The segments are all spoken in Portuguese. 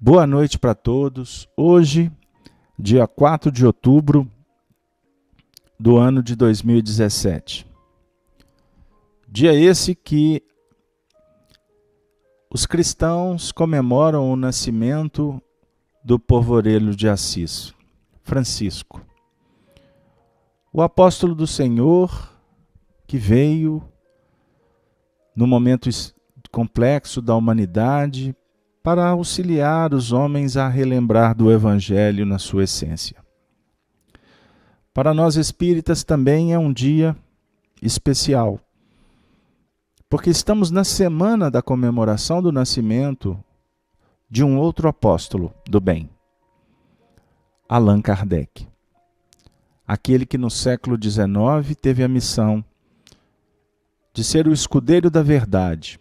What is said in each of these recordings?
Boa noite para todos. Hoje, dia 4 de outubro do ano de 2017. Dia esse que os cristãos comemoram o nascimento do Povo-Orelho de Assis, Francisco. O apóstolo do Senhor que veio no momento complexo da humanidade para auxiliar os homens a relembrar do Evangelho na sua essência. Para nós espíritas também é um dia especial, porque estamos na semana da comemoração do nascimento de um outro apóstolo do bem, Allan Kardec. Aquele que no século XIX teve a missão de ser o escudeiro da verdade.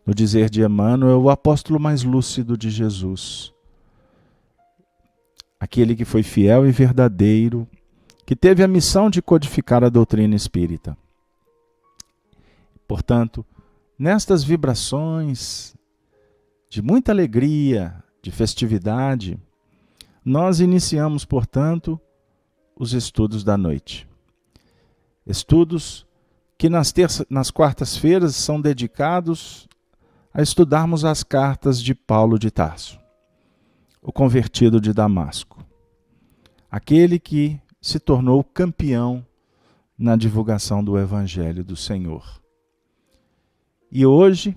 No dizer de Emmanuel, o apóstolo mais lúcido de Jesus. Aquele que foi fiel e verdadeiro, que teve a missão de codificar a doutrina espírita. Portanto, nestas vibrações de muita alegria, de festividade, nós iniciamos, portanto, os estudos da noite. Estudos que nas quartas-feiras são dedicados a estudarmos as cartas de Paulo de Tarso, o convertido de Damasco, aquele que se tornou campeão na divulgação do Evangelho do Senhor. E hoje,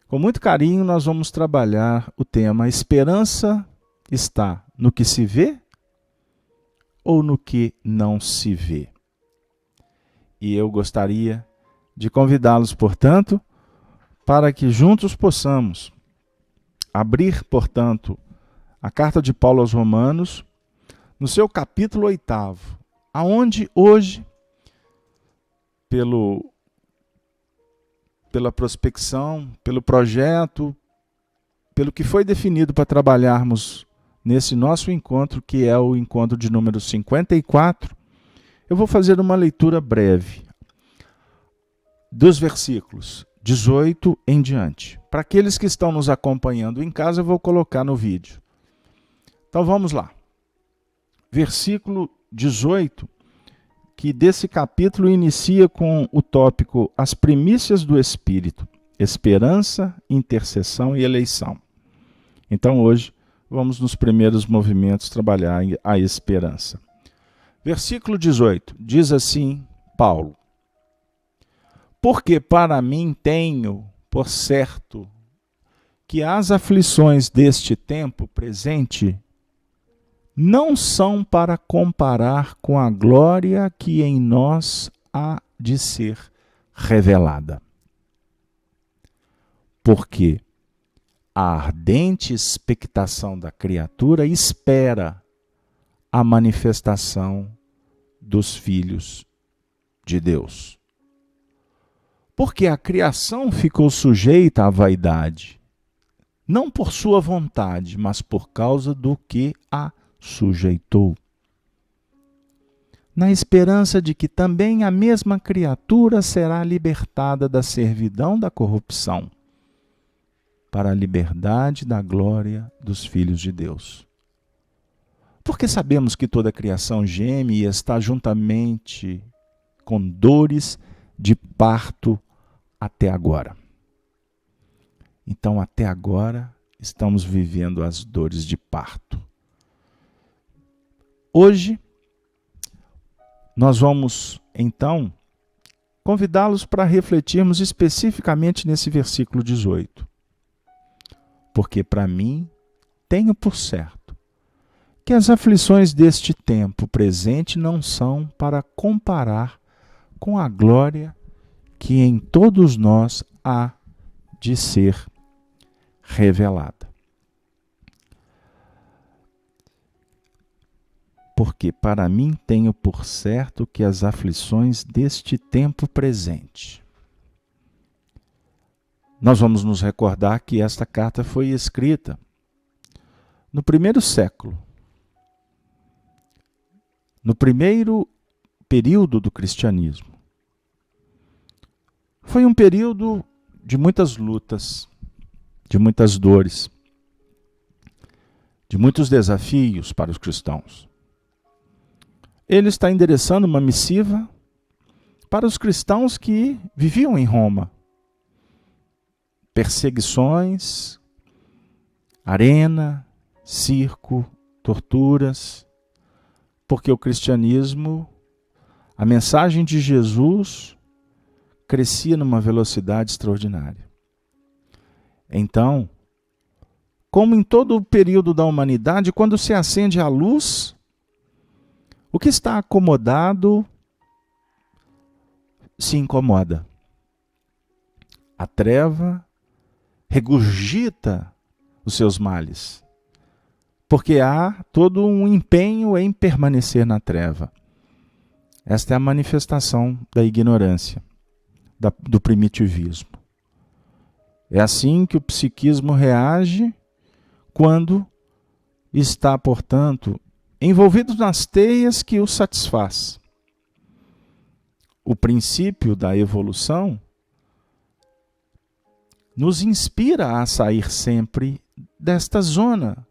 com muito carinho, nós vamos trabalhar o tema: a esperança está no que se vê ou no que não se vê? E eu gostaria de convidá-los, portanto, para que juntos possamos abrir, portanto, a carta de Paulo aos Romanos, no seu capítulo 8º, aonde hoje, pela prospecção, pelo projeto, pelo que foi definido para trabalharmos nesse nosso encontro, que é o encontro de número 54, eu vou fazer uma leitura breve dos versículos 18 em diante. Para aqueles que estão nos acompanhando em casa, eu vou colocar no vídeo. Então vamos lá. Versículo 18, que desse capítulo inicia com o tópico As primícias do Espírito, esperança, intercessão e eleição. Então hoje vamos nos primeiros movimentos trabalhar a esperança. Versículo 18, diz assim Paulo: porque para mim tenho por certo que as aflições deste tempo presente não são para comparar com a glória que em nós há de ser revelada. Porque a ardente expectação da criatura espera a manifestação dos filhos de Deus. Porque a criação ficou sujeita à vaidade, não por sua vontade, mas por causa do que a sujeitou, na esperança de que também a mesma criatura será libertada da servidão da corrupção, para a liberdade da glória dos filhos de Deus. Porque sabemos que toda a criação geme e está juntamente com dores de parto até agora. Então, até agora, estamos vivendo as dores de parto. Hoje, nós vamos, então, convidá-los para refletirmos especificamente nesse versículo 18. Porque para mim, tenho por certo que as aflições deste tempo presente não são para comparar com a glória que em todos nós há de ser revelada. Porque para mim tenho por certo que as aflições deste tempo presente. Nós vamos nos recordar que esta carta foi escrita no primeiro século, no primeiro período do cristianismo. Foi um período de muitas lutas, de muitas dores. de muitos desafios para os cristãos. Ele está endereçando uma missiva para os cristãos que viviam em Roma. Perseguições, arena, circo, torturas, porque o cristianismo, a mensagem de Jesus, crescia numa velocidade extraordinária. Então, como em todo o período da humanidade, quando se acende a luz, o que está acomodado se incomoda. A treva regurgita os seus males, porque há todo um empenho em permanecer na treva. Esta é a manifestação da ignorância, do primitivismo. É assim que o psiquismo reage quando está, portanto, envolvido nas teias que o satisfaz. O princípio da evolução nos inspira a sair sempre desta zona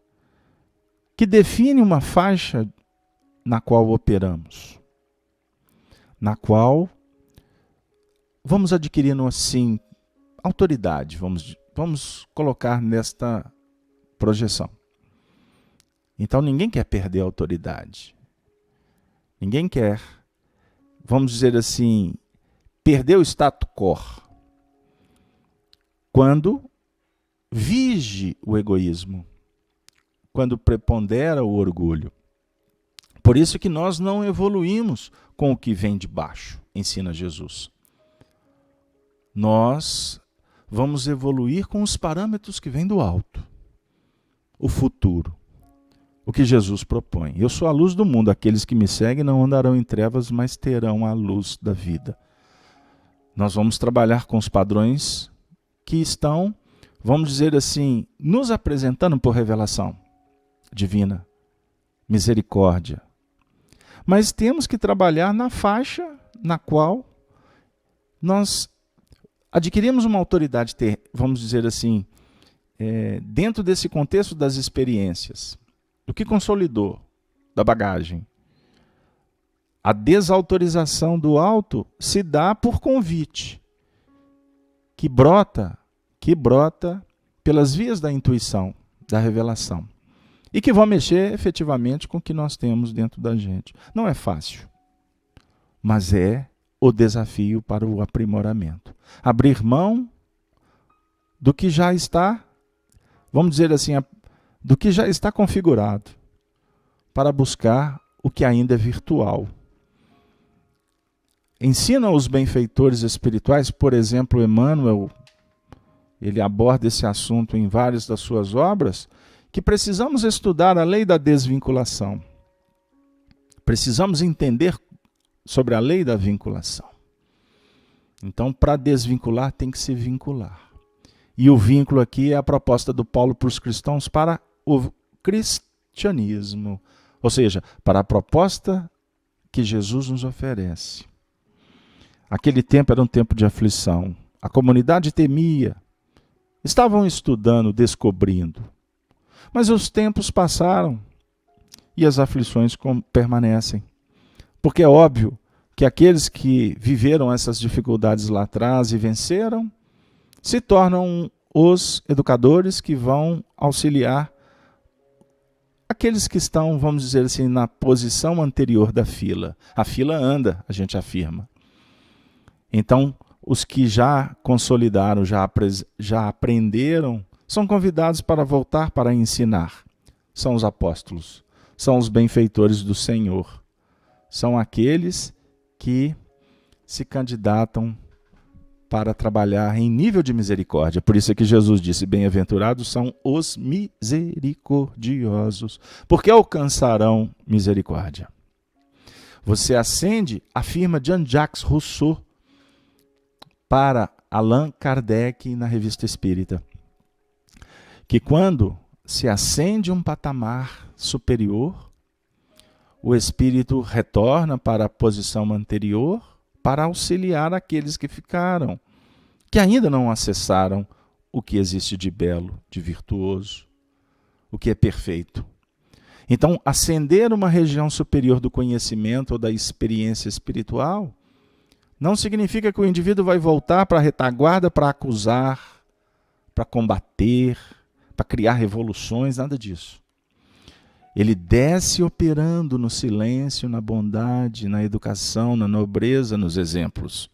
que define uma faixa na qual operamos, na qual vamos adquirindo assim autoridade, vamos colocar nesta projeção. Então ninguém quer perder a autoridade. Ninguém quer, vamos dizer assim, perder o status quo. Quando vige o egoísmo, quando prepondera o orgulho. Por isso que nós não evoluímos com o que vem de baixo, ensina Jesus. Nós vamos evoluir com os parâmetros que vêm do alto. O futuro. O que Jesus propõe. Eu sou a luz do mundo. Aqueles que me seguem não andarão em trevas, mas terão a luz da vida. Nós vamos trabalhar com os padrões que estão, vamos dizer assim, nos apresentando por revelação divina, misericórdia. Mas temos que trabalhar na faixa na qual nós adquirimos uma autoridade, vamos dizer assim, dentro desse contexto das experiências, do que consolidou, da bagagem. A desautorização do alto se dá por convite, que brota pelas vias da intuição, da revelação. E que vão mexer efetivamente com o que nós temos dentro da gente. Não é fácil, mas é o desafio para o aprimoramento. Abrir mão do que já está, vamos dizer assim, do que já está configurado, para buscar o que ainda é virtual. Ensina os benfeitores espirituais, por exemplo, Emmanuel, ele aborda esse assunto em várias das suas obras, que precisamos estudar a lei da desvinculação. Precisamos entender sobre a lei da vinculação. Então, para desvincular, tem que se vincular. E o vínculo aqui é a proposta do Paulo para os cristãos para o cristianismo. Ou seja, para a proposta que Jesus nos oferece. Aquele tempo era um tempo de aflição. A comunidade temia. Estavam estudando, descobrindo. Mas os tempos passaram e as aflições permanecem. Porque é óbvio que aqueles que viveram essas dificuldades lá atrás e venceram, se tornam os educadores que vão auxiliar aqueles que estão, vamos dizer assim, na posição anterior da fila. A fila anda, a gente afirma. Então, os que já consolidaram, já aprenderam, são convidados para voltar para ensinar. São os apóstolos, são os benfeitores do Senhor. São aqueles que se candidatam para trabalhar em nível de misericórdia. Por isso é que Jesus disse, bem-aventurados são os misericordiosos, porque alcançarão misericórdia. Você acende a firma de Jean-Jacques Rousseau para Allan Kardec na Revista Espírita, que quando se acende um patamar superior, o espírito retorna para a posição anterior para auxiliar aqueles que ficaram, que ainda não acessaram o que existe de belo, de virtuoso, o que é perfeito. Então, ascender uma região superior do conhecimento ou da experiência espiritual não significa que o indivíduo vai voltar para a retaguarda para acusar, para combater, para criar revoluções, nada disso. Ele desce operando no silêncio, na bondade, na educação, na nobreza, nos exemplos,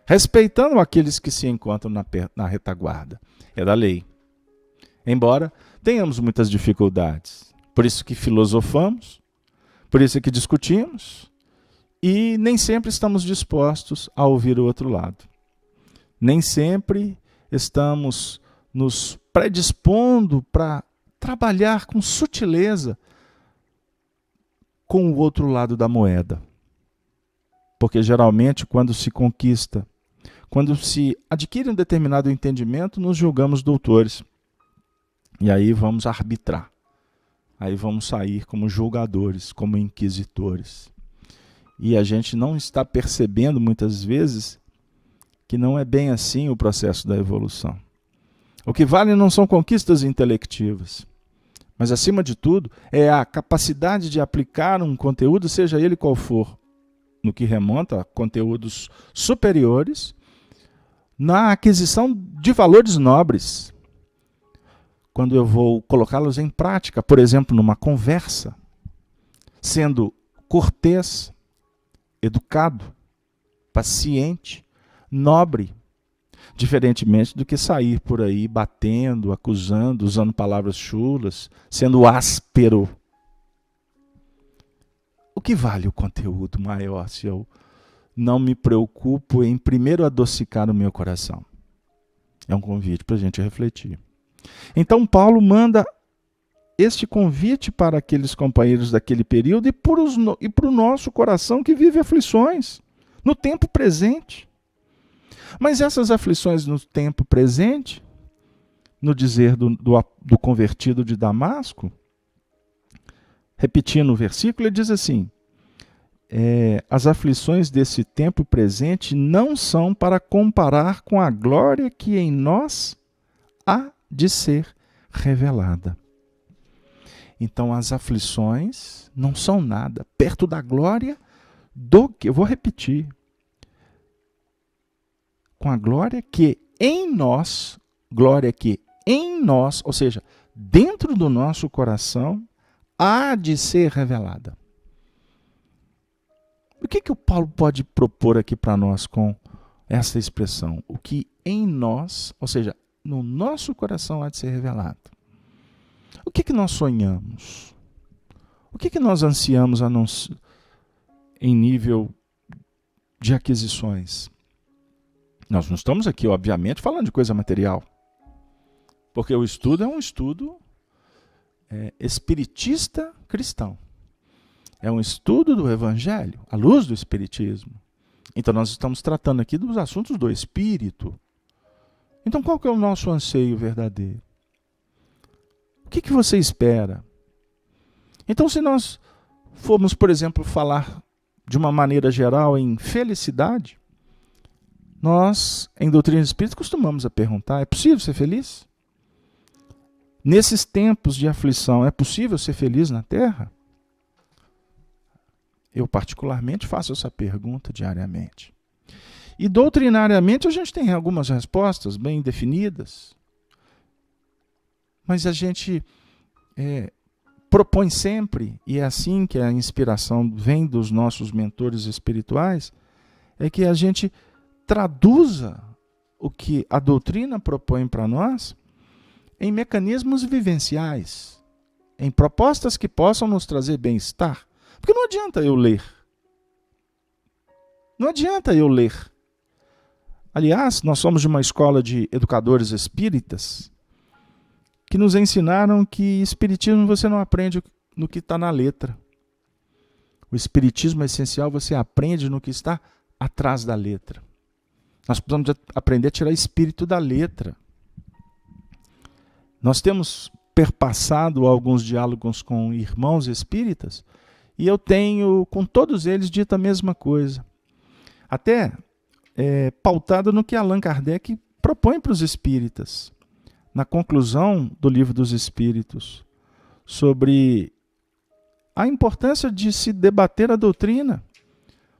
respeitando aqueles que se encontram na retaguarda. É da lei. Embora tenhamos muitas dificuldades. Por isso que filosofamos, por isso que discutimos, e nem sempre estamos dispostos a ouvir o outro lado. Nem sempre estamos nos predispondo para trabalhar com sutileza com o outro lado da moeda. Porque geralmente quando se conquista, quando se adquire um determinado entendimento, nos julgamos doutores. E aí vamos arbitrar. Aí vamos sair como julgadores, como inquisitores. E a gente não está percebendo muitas vezes que não é bem assim o processo da evolução. O que vale não são conquistas intelectivas, mas acima de tudo é a capacidade de aplicar um conteúdo, seja ele qual for, no que remonta a conteúdos superiores, na aquisição de valores nobres. Quando eu vou colocá-los em prática, por exemplo, numa conversa, sendo cortês, educado, paciente, nobre, diferentemente do que sair por aí batendo, acusando, usando palavras chulas, sendo áspero. O que vale o conteúdo maior se eu não me preocupo em primeiro adocicar o meu coração? É um convite para a gente refletir. Então Paulo manda este convite para aqueles companheiros daquele período e para o nosso coração que vive aflições no tempo presente. Mas essas aflições no tempo presente, no dizer do convertido de Damasco, repetindo o versículo, ele diz assim, as aflições desse tempo presente não são para comparar com a glória que em nós há de ser revelada. Então as aflições não são nada perto da glória do que, eu vou repetir, com a glória que em nós, ou seja, dentro do nosso coração, há de ser revelada. O que o Paulo pode propor aqui para nós com essa expressão? O que em nós, ou seja, no nosso coração há de ser revelado. O que nós sonhamos? O que nós ansiamos em nível de aquisições? Nós não estamos aqui, obviamente, falando de coisa material. Porque o estudo é um estudo espiritista cristão. É um estudo do Evangelho, à luz do Espiritismo. Então nós estamos tratando aqui dos assuntos do Espírito. Então qual que é o nosso anseio verdadeiro? O que você espera? Então se nós formos, por exemplo, falar de uma maneira geral em felicidade, nós, em doutrina espírita, costumamos a perguntar, é possível ser feliz? Nesses tempos de aflição, é possível ser feliz na Terra? Eu particularmente faço essa pergunta diariamente. E doutrinariamente a gente tem algumas respostas bem definidas, mas a gente propõe sempre, e é assim que a inspiração vem dos nossos mentores espirituais, é que a gente traduza o que a doutrina propõe para nós em mecanismos vivenciais, em propostas que possam nos trazer bem-estar. Porque não adianta eu ler. Não adianta eu ler. Aliás, nós somos de uma escola de educadores espíritas que nos ensinaram que espiritismo você não aprende no que está na letra. O espiritismo essencial você aprende no que está atrás da letra. Nós precisamos aprender a tirar espírito da letra. Nós temos perpassado alguns diálogos com irmãos espíritas e eu tenho, com todos eles, dito a mesma coisa. Até pautado no que Allan Kardec propõe para os espíritas. Na conclusão do Livro dos Espíritos, sobre a importância de se debater a doutrina,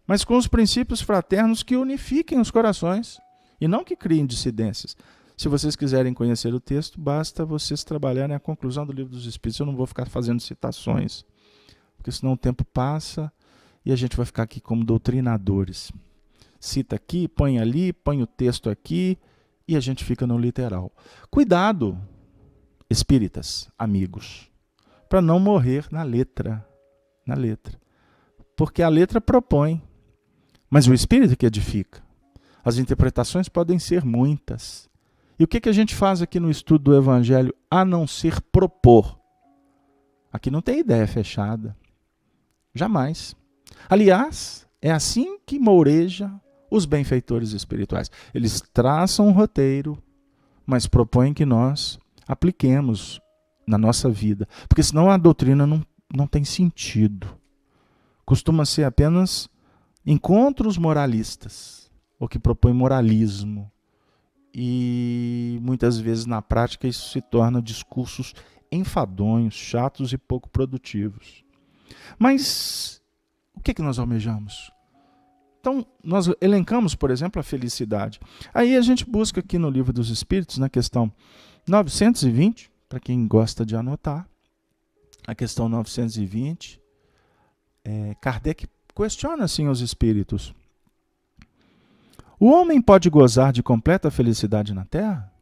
mas com os princípios fraternos que unifiquem os corações e não que criem dissidências. Se vocês quiserem conhecer o texto, basta vocês trabalharem a conclusão do Livro dos Espíritos. Eu não vou ficar fazendo citações, porque senão o tempo passa e a gente vai ficar aqui como doutrinadores. Cita aqui, põe ali, põe o texto aqui e a gente fica no literal. Cuidado, espíritas, amigos, para não morrer na letra. Na letra. Porque a letra propõe, mas o espírito que edifica. As interpretações podem ser muitas. E o que a gente faz aqui no estudo do Evangelho, a não ser propor? Aqui não tem ideia fechada. Jamais. Aliás, é assim que moureja os benfeitores espirituais. Eles traçam um roteiro, mas propõem que nós apliquemos na nossa vida. Porque senão a doutrina não tem sentido. Costuma ser apenas encontros moralistas, ou que propõem moralismo. E muitas vezes na prática isso se torna discursos enfadonhos, chatos e pouco produtivos. Mas o que nós almejamos? Então, nós elencamos, por exemplo, a felicidade. Aí a gente busca aqui no Livro dos Espíritos, na questão 920, para quem gosta de anotar, a questão 920, Kardec questiona assim os espíritos. O homem pode gozar de completa felicidade na Terra?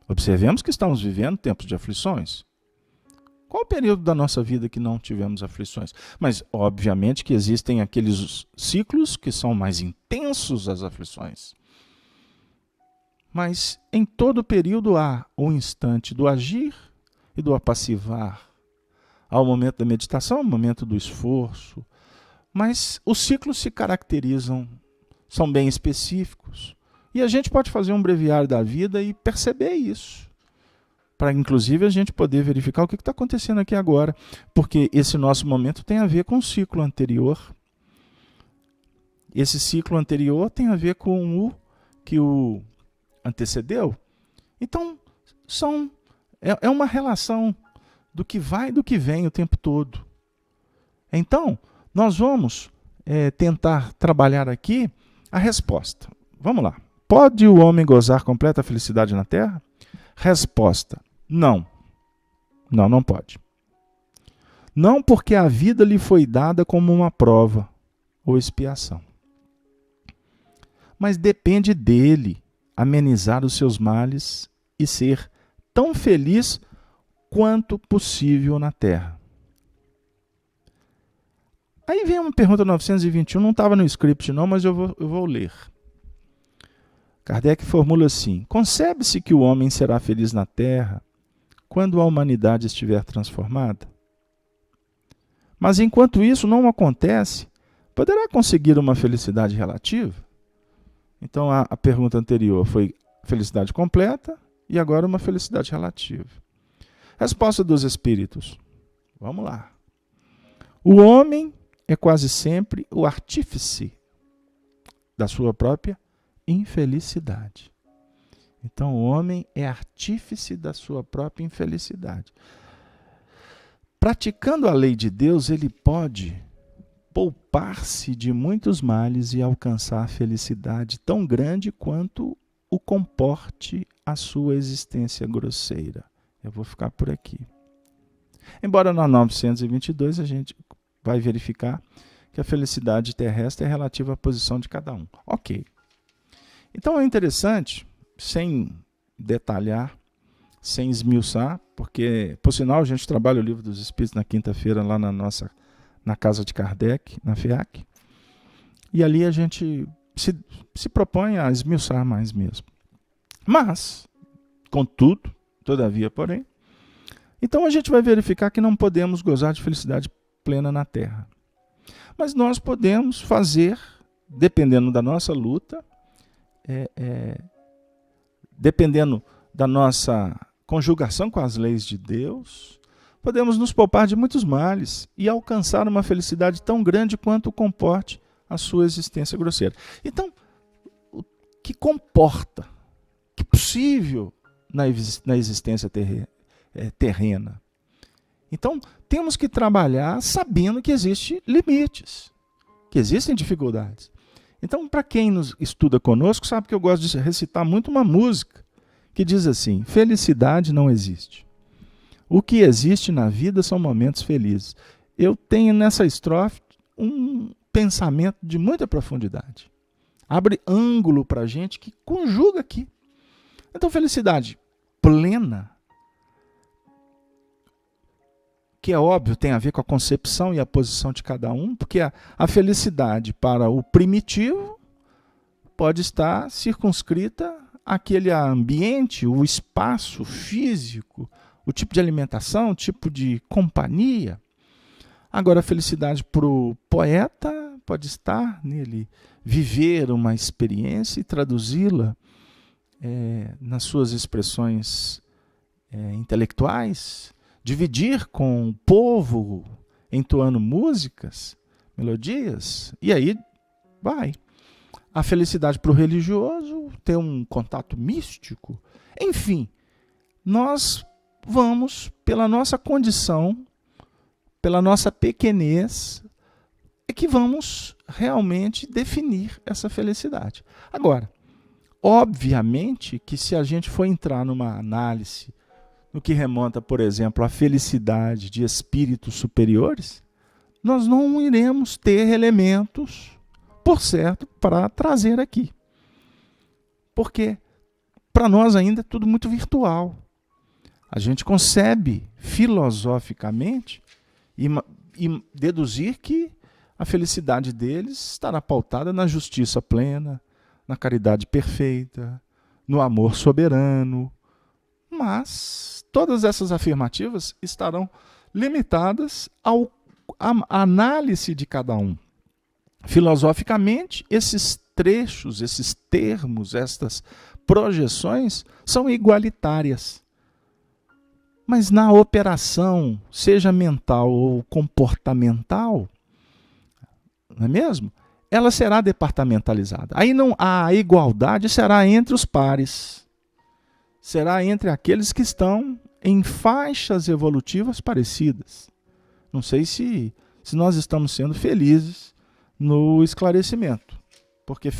Observemos que estamos vivendo tempos de aflições. Qual o período da nossa vida que não tivemos aflições? Mas, obviamente, que existem aqueles ciclos que são mais intensos as aflições. Mas, em todo período, há um instante do agir e do apassivar. Há o momento da meditação, o momento do esforço. Mas os ciclos se caracterizam, são bem específicos. E a gente pode fazer um breviário da vida e perceber isso. Para, inclusive, a gente poder verificar o que está acontecendo aqui agora. Porque esse nosso momento tem a ver com o ciclo anterior. Esse ciclo anterior tem a ver com o que o antecedeu. Então, é uma relação do que vai e do que vem o tempo todo. Então, nós vamos tentar trabalhar aqui a resposta. Vamos lá. Pode o homem gozar completa felicidade na Terra? Resposta: não. Não pode. Não porque a vida lhe foi dada como uma prova ou expiação. Mas depende dele amenizar os seus males e ser tão feliz quanto possível na Terra. Aí vem uma pergunta 921, não estava no script não, mas eu vou ler. Kardec formula assim: concebe-se que o homem será feliz na Terra quando a humanidade estiver transformada? Mas enquanto isso não acontece, poderá conseguir uma felicidade relativa? Então a pergunta anterior foi felicidade completa e agora uma felicidade relativa. Resposta dos espíritos. Vamos lá. O homem é quase sempre o artífice da sua própria infelicidade. Então, o homem é artífice da sua própria infelicidade. Praticando a lei de Deus, ele pode poupar-se de muitos males e alcançar a felicidade tão grande quanto o comporte a sua existência grosseira. Eu vou ficar por aqui. Embora na 922 a gente vai verificar que a felicidade terrestre é relativa à posição de cada um. Ok. Então é interessante, sem detalhar, sem esmiuçar, porque, por sinal, a gente trabalha o Livro dos Espíritos na quinta-feira lá na casa de Kardec, na FEAC, e ali a gente se propõe a esmiuçar mais mesmo. Mas, contudo, todavia, porém, então a gente vai verificar que não podemos gozar de felicidade plena na Terra. Mas nós podemos fazer, dependendo da nossa luta, dependendo da nossa conjugação com as leis de Deus, podemos nos poupar de muitos males e alcançar uma felicidade tão grande quanto comporte a sua existência grosseira. Então, o que comporta, que é possível na existência terrena, Então, temos que trabalhar sabendo que existem limites, que existem dificuldades. Então, para quem nos estuda conosco, sabe que eu gosto de recitar muito uma música que diz assim: felicidade não existe. O que existe na vida são momentos felizes. Eu tenho nessa estrofe um pensamento de muita profundidade. Abre ângulo para a gente que conjuga aqui. Então, felicidade plena, que é óbvio, tem a ver com a concepção e a posição de cada um, porque a felicidade para o primitivo pode estar circunscrita àquele ambiente, o espaço físico, o tipo de alimentação, o tipo de companhia. Agora, a felicidade para o poeta pode estar nele viver uma experiência e traduzi-la nas suas expressões intelectuais, dividir com o povo, entoando músicas, melodias, e aí vai. A felicidade para o religioso, ter um contato místico. Enfim, nós vamos, pela nossa condição, pela nossa pequenez, é que vamos realmente definir essa felicidade. Agora, obviamente que se a gente for entrar numa análise no que remonta, por exemplo, à felicidade de espíritos superiores, nós não iremos ter elementos, por certo, para trazer aqui. Porque para nós ainda é tudo muito virtual. A gente concebe filosoficamente e deduzir que a felicidade deles estará pautada na justiça plena, na caridade perfeita, no amor soberano. Mas todas essas afirmativas estarão limitadas à análise de cada um. Filosoficamente, esses trechos, esses termos, estas projeções são igualitárias. Mas na operação, seja mental ou comportamental, não é mesmo? Ela será departamentalizada. Aí não, a igualdade será entre os pares. Será entre aqueles que estão em faixas evolutivas parecidas. Não sei se nós estamos sendo felizes no esclarecimento. Porque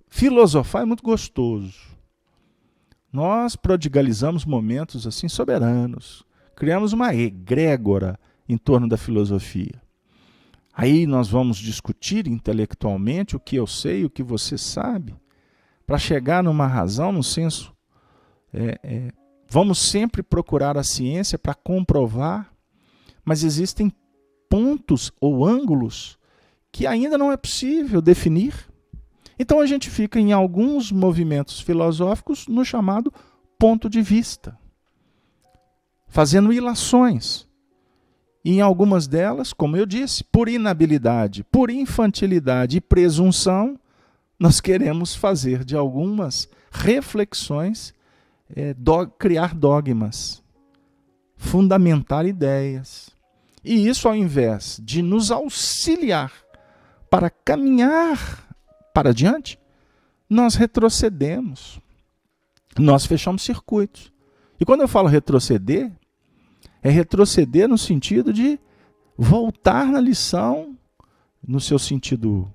filosofar é muito gostoso. Nós prodigalizamos momentos assim soberanos. Criamos uma egrégora em torno da filosofia. Aí nós vamos discutir intelectualmente o que eu sei, o que você sabe, para chegar numa razão, num senso. Vamos sempre procurar a ciência para comprovar, mas existem pontos ou ângulos que ainda não é possível definir. Então a gente fica em alguns movimentos filosóficos no chamado ponto de vista, fazendo ilações. E em algumas delas, como eu disse, por inabilidade, por infantilidade e presunção, nós queremos fazer de algumas reflexões, criar dogmas, fundamentar ideias. E isso, ao invés de nos auxiliar para caminhar para diante, nós retrocedemos, nós fechamos circuitos. E quando eu falo retroceder, é retroceder no sentido de voltar na lição, no seu sentido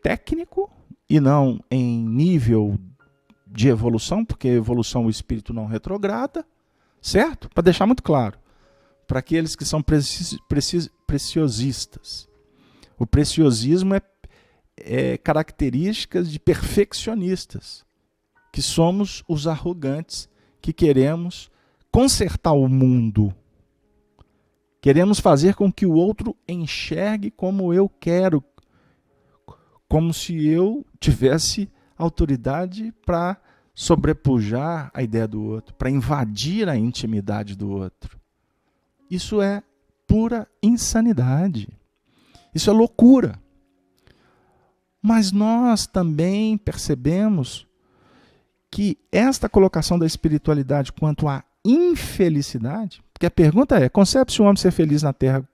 técnico, e não em nível de evolução, porque evolução o espírito não retrograda, certo? Para deixar muito claro, para aqueles que são preciosistas. O preciosismo é características de perfeccionistas, que somos os arrogantes que queremos consertar o mundo. Queremos fazer com que o outro enxergue como eu quero, como se eu tivesse autoridade para sobrepujar a ideia do outro, para invadir a intimidade do outro. Isso é pura insanidade. Isso é loucura. Mas nós também percebemos que esta colocação da espiritualidade quanto à infelicidade, porque a pergunta é, concebe-se o homem ser feliz na Terra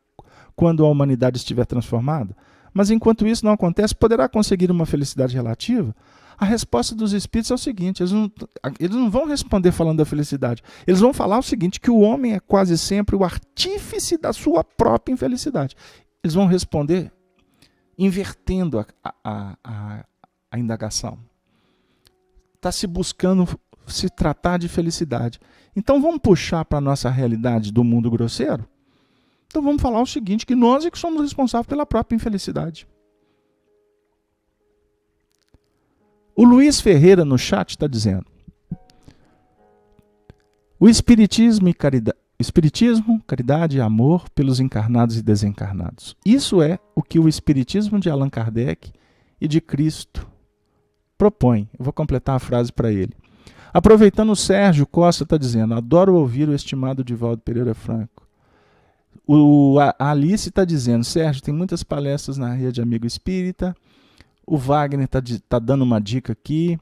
quando a humanidade estiver transformada? mas enquanto isso não acontece, poderá conseguir uma felicidade relativa? A resposta dos espíritos é o seguinte, eles não vão responder falando da felicidade, eles vão falar o seguinte, que o homem é quase sempre o artífice da sua própria infelicidade. Eles vão responder invertendo a indagação. Está se buscando se tratar de felicidade. Então vamos puxar para a nossa realidade do mundo grosseiro? Então vamos falar o seguinte, que nós é que somos responsáveis pela própria infelicidade. O Luiz Ferreira no chat está dizendo: o Espiritismo, caridade e amor pelos encarnados e desencarnados. Isso é o que o Espiritismo de Allan Kardec e de Cristo propõe. Eu vou completar a frase para ele. Aproveitando, o Sérgio Costa está dizendo: adoro ouvir o estimado Divaldo Pereira Franco. A Alice está dizendo: Sérgio, tem muitas palestras na Rede Amigo Espírita. O Wagner está dando uma dica aqui,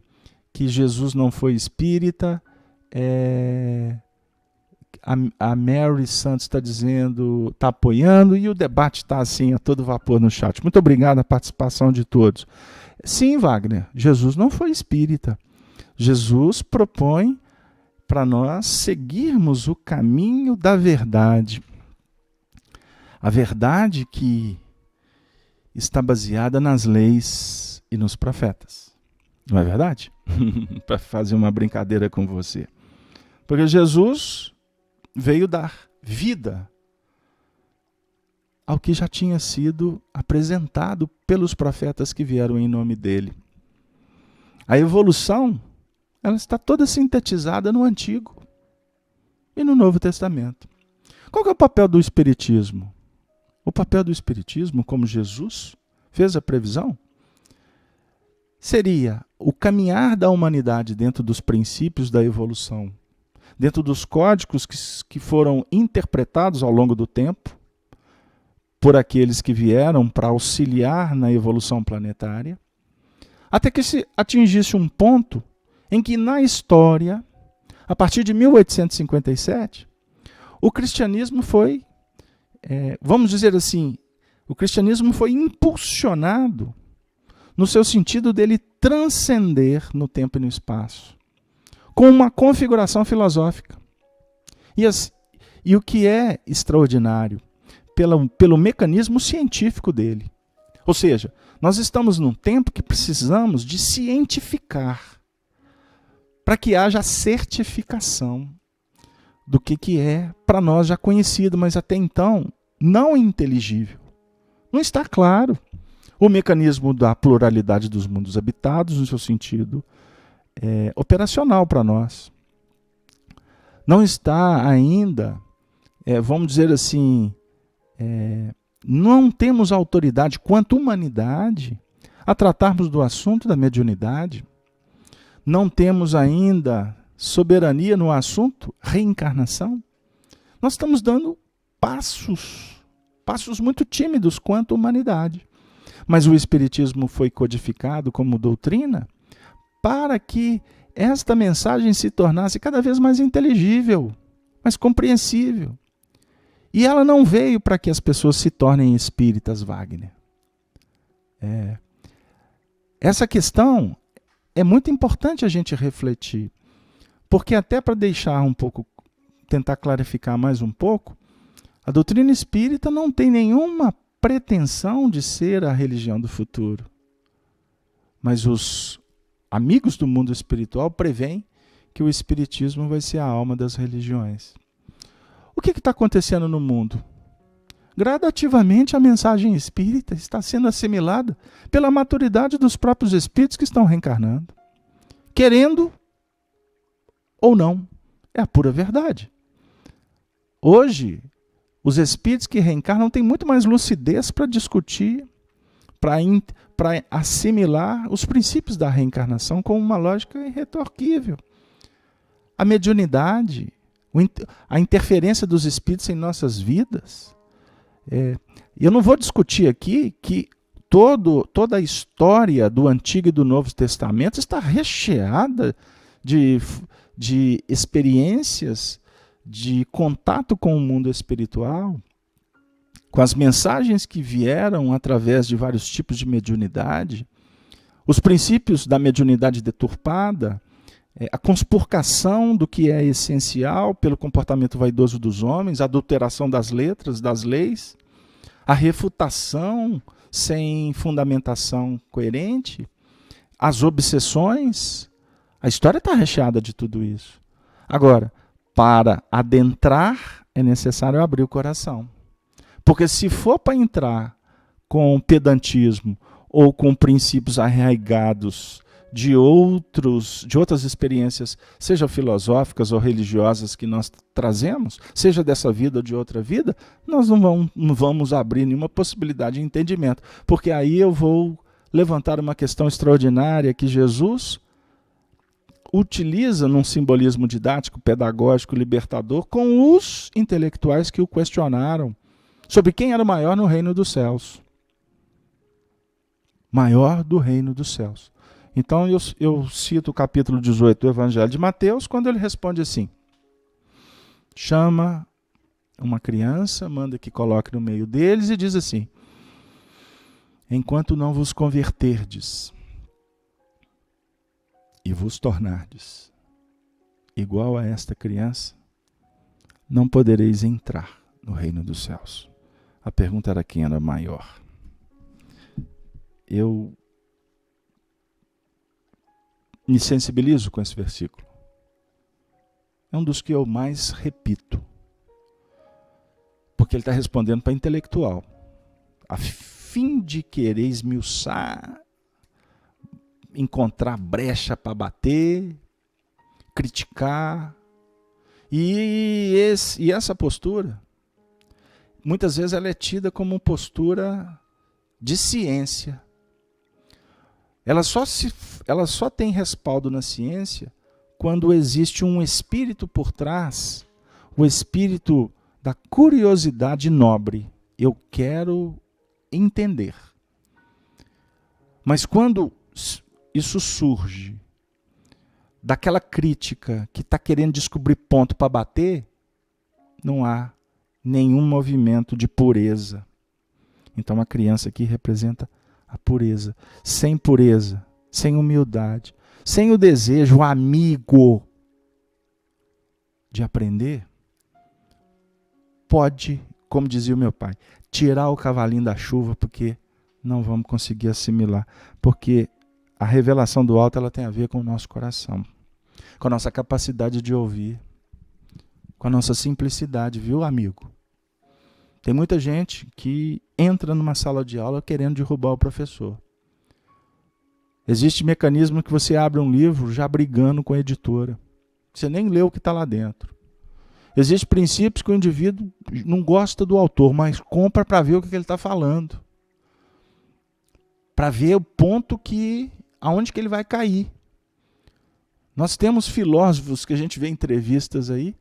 que Jesus não foi espírita. A Mary Santos está dizendo, está apoiando, e o debate está assim, a todo vapor no chat. Muito obrigado a participação de todos. Sim, Wagner, Jesus não foi espírita. Jesus propõe para nós seguirmos o caminho da verdade. A verdade que está baseada nas leis e nos profetas. Não é verdade? Para fazer uma brincadeira com você. Porque Jesus veio dar vida ao que já tinha sido apresentado pelos profetas que vieram em nome dele. A evolução, ela está toda sintetizada no Antigo e no Novo Testamento. Qual que é o papel do Espiritismo? O papel do Espiritismo, como Jesus fez a previsão, seria o caminhar da humanidade dentro dos princípios da evolução, dentro dos códigos que foram interpretados ao longo do tempo por aqueles que vieram para auxiliar na evolução planetária, até que se atingisse um ponto em que na história, a partir de 1857, o cristianismo foi, vamos dizer assim, o cristianismo foi impulsionado no seu sentido dele transcender no tempo e no espaço, com uma configuração filosófica. E o que é extraordinário, pelo mecanismo científico dele. Ou seja, nós estamos num tempo que precisamos de cientificar, para que haja certificação do que é para nós já conhecido, mas até então não inteligível. Não está claro o mecanismo da pluralidade dos mundos habitados, no seu sentido operacional para nós. Não está ainda, vamos dizer assim, não temos autoridade quanto humanidade a tratarmos do assunto da mediunidade. Não temos ainda soberania no assunto reencarnação. Nós estamos dando passos muito tímidos quanto humanidade. Mas o Espiritismo foi codificado como doutrina para que esta mensagem se tornasse cada vez mais inteligível, mais compreensível. E ela não veio para que as pessoas se tornem espíritas, Wagner. Essa questão é muito importante a gente refletir, porque até para deixar um pouco, tentar clarificar mais um pouco, a doutrina espírita não tem nenhuma pretensão de ser a religião do futuro. Mas os amigos do mundo espiritual preveem que o espiritismo vai ser a alma das religiões. O que está acontecendo no mundo? Gradativamente a mensagem espírita está sendo assimilada pela maturidade dos próprios espíritos que estão reencarnando. Querendo ou não, é a pura verdade. Hoje, os espíritos que reencarnam têm muito mais lucidez para discutir, para assimilar os princípios da reencarnação com uma lógica irretorquível. A mediunidade, a interferência dos espíritos em nossas vidas. Eu não vou discutir aqui que toda a história do Antigo e do Novo Testamento está recheada de experiências de contato com o mundo espiritual, com as mensagens que vieram através de vários tipos de mediunidade, os princípios da mediunidade deturpada, a conspurcação do que é essencial pelo comportamento vaidoso dos homens, a adulteração das letras, das leis, a refutação sem fundamentação coerente, as obsessões, a história está recheada de tudo isso. Agora, para adentrar é necessário abrir o coração. Porque se for para entrar com pedantismo ou com princípios arraigados de outras experiências, seja filosóficas ou religiosas que nós trazemos, seja dessa vida ou de outra vida, nós não vamos abrir nenhuma possibilidade de entendimento. Porque aí eu vou levantar uma questão extraordinária que Jesus utiliza num simbolismo didático, pedagógico, libertador, com os intelectuais que o questionaram sobre quem era o maior no reino dos céus. Maior do reino dos céus. Então eu cito o capítulo 18 do Evangelho de Mateus, quando ele responde assim: chama uma criança, manda que coloque no meio deles e diz assim: enquanto não vos converterdes e vos tornardes igual a esta criança, não podereis entrar no reino dos céus. A pergunta era quem era maior. Eu me sensibilizo com esse versículo. É um dos que eu mais repito. Porque ele está respondendo para intelectual. A fim de querer esmiuçar, encontrar brecha para bater, criticar. E essa postura, muitas vezes ela é tida como uma postura de ciência. Ela só tem respaldo na ciência quando existe um espírito por trás, o espírito da curiosidade nobre. Eu quero entender. Mas quando isso surge daquela crítica que está querendo descobrir ponto para bater, não há nenhum movimento de pureza. Então a criança aqui representa a pureza. Sem pureza, sem humildade, sem o desejo amigo de aprender, pode, como dizia o meu pai, tirar o cavalinho da chuva, porque não vamos conseguir assimilar. Porque a revelação do alto ela tem a ver com o nosso coração, com a nossa capacidade de ouvir, com a nossa simplicidade, viu, amigo? Tem muita gente que entra numa sala de aula querendo derrubar o professor. Existe mecanismo que você abre um livro já brigando com a editora. Você nem leu o que está lá dentro. Existem princípios que o indivíduo não gosta do autor, mas compra para ver o que ele está falando. Para ver o ponto aonde que ele vai cair. Nós temos filósofos que a gente vê em entrevistas aí,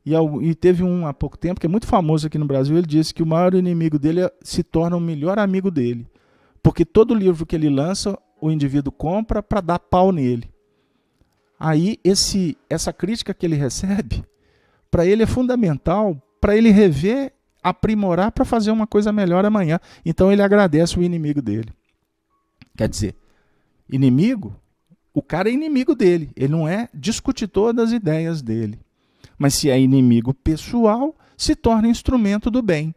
e teve um há pouco tempo, que é muito famoso aqui no Brasil, ele disse que o maior inimigo dele se torna o melhor amigo dele. Porque todo livro que ele lança, o indivíduo compra para dar pau nele. Aí essa crítica que ele recebe, para ele é fundamental, para ele rever, aprimorar, para fazer uma coisa melhor amanhã. Então ele agradece o inimigo dele. Quer dizer, inimigo, o cara é inimigo dele, ele não é discutitor das ideias dele. Mas se é inimigo pessoal, se torna instrumento do bem.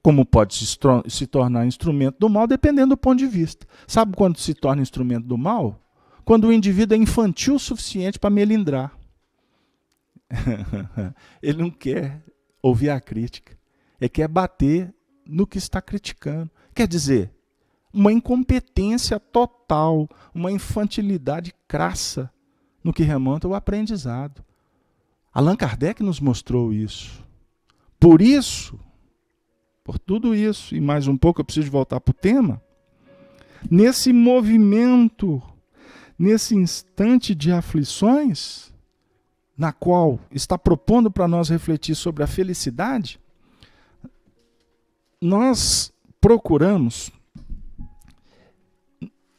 Como pode se tornar instrumento do mal, dependendo do ponto de vista. Sabe quando se torna instrumento do mal? Quando o indivíduo é infantil o suficiente para melindrar. Ele não quer ouvir a crítica. Ele quer bater no que está criticando. Quer dizer, uma incompetência total, uma infantilidade crassa no que remonta ao aprendizado. Allan Kardec nos mostrou isso. Por isso, por tudo isso, e mais um pouco eu preciso voltar para o tema, nesse movimento, nesse instante de aflições, na qual está propondo para nós refletir sobre a felicidade, nós procuramos